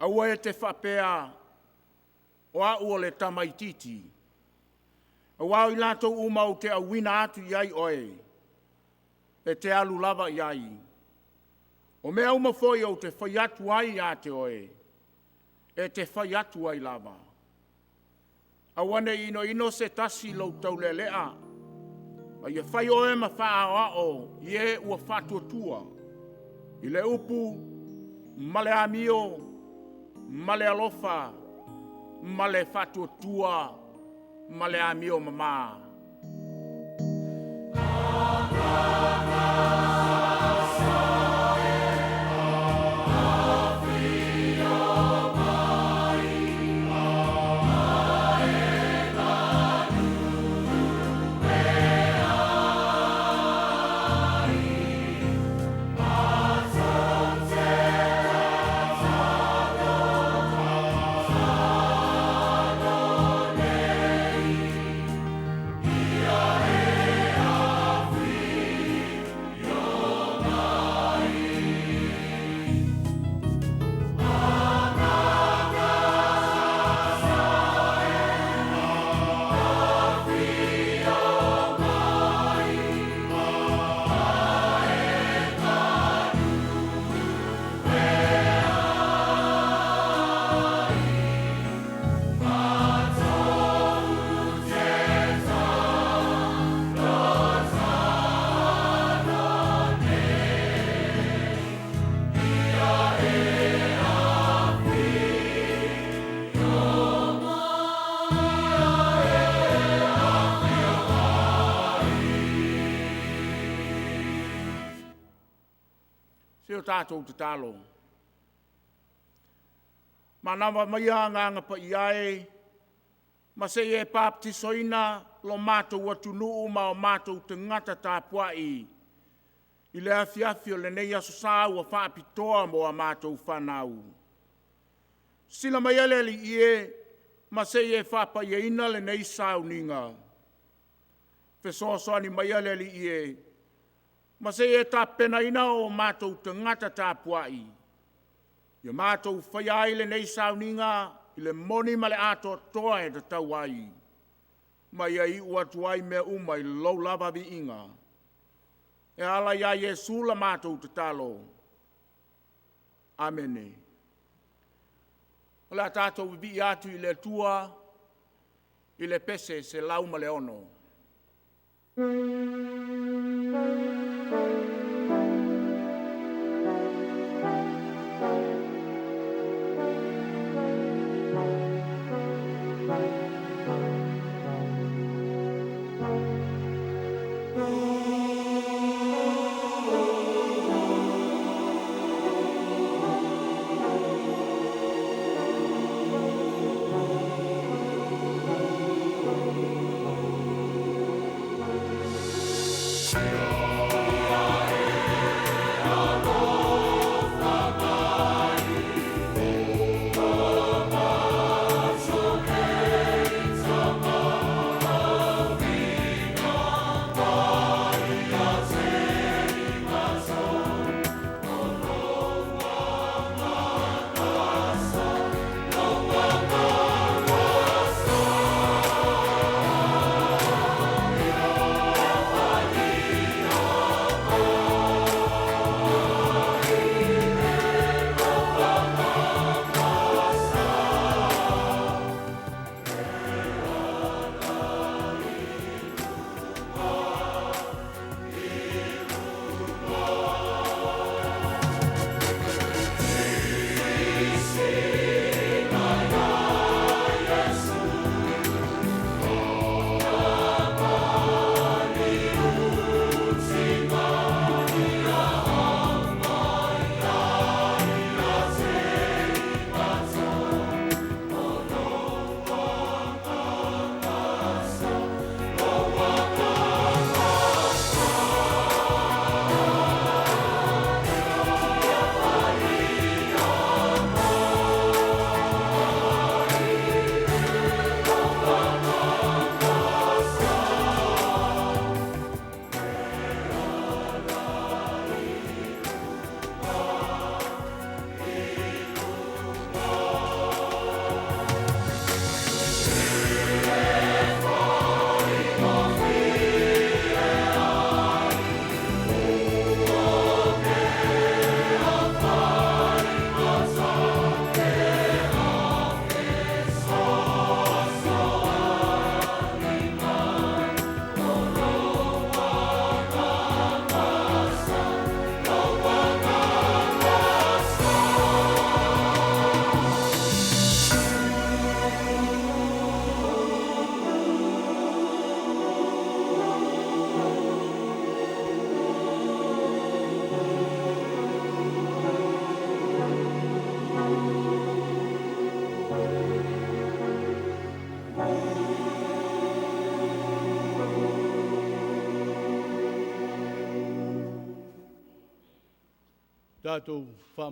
Aua e te whapea o a ua le tamaititi. Aua i lato umau te awina atu iai oe. E te alu lava iai. O mea umafoi o te whaiatu ai a te oe. E te whaiatu ai lava. Awane ino se tasi lau tau le lea. A ia whai oe ma wha o ie ua whatuatua. I le upu, male amio, male alofa, male whatuatua, male amio mama. Seo tātou te talo. Manawa mai a nganga pa iai, ma se e baptisoina lo mātou atu nuu ma o mātou te ngata tāpuai. I le afiafi o le nei aso sāu a whaapitoa mo a mātou whanau. Sila mai ale li ie, ma se e whapaieina le nei sāu ninga. Fesoasoani mai ale li ie, ma se e tā pena ina o mātou te ngata tāpuai. Ia mātou whaiai le nei sauninga i le moni ma le ato toa e te tau ai. Mai ai uatu ai mea umai lau lava vi inga. E ala ia Jesu la mātou te talo. Amene. Ola tātou vi atu i le tua, i le pese se lau ma le ono. tātou wha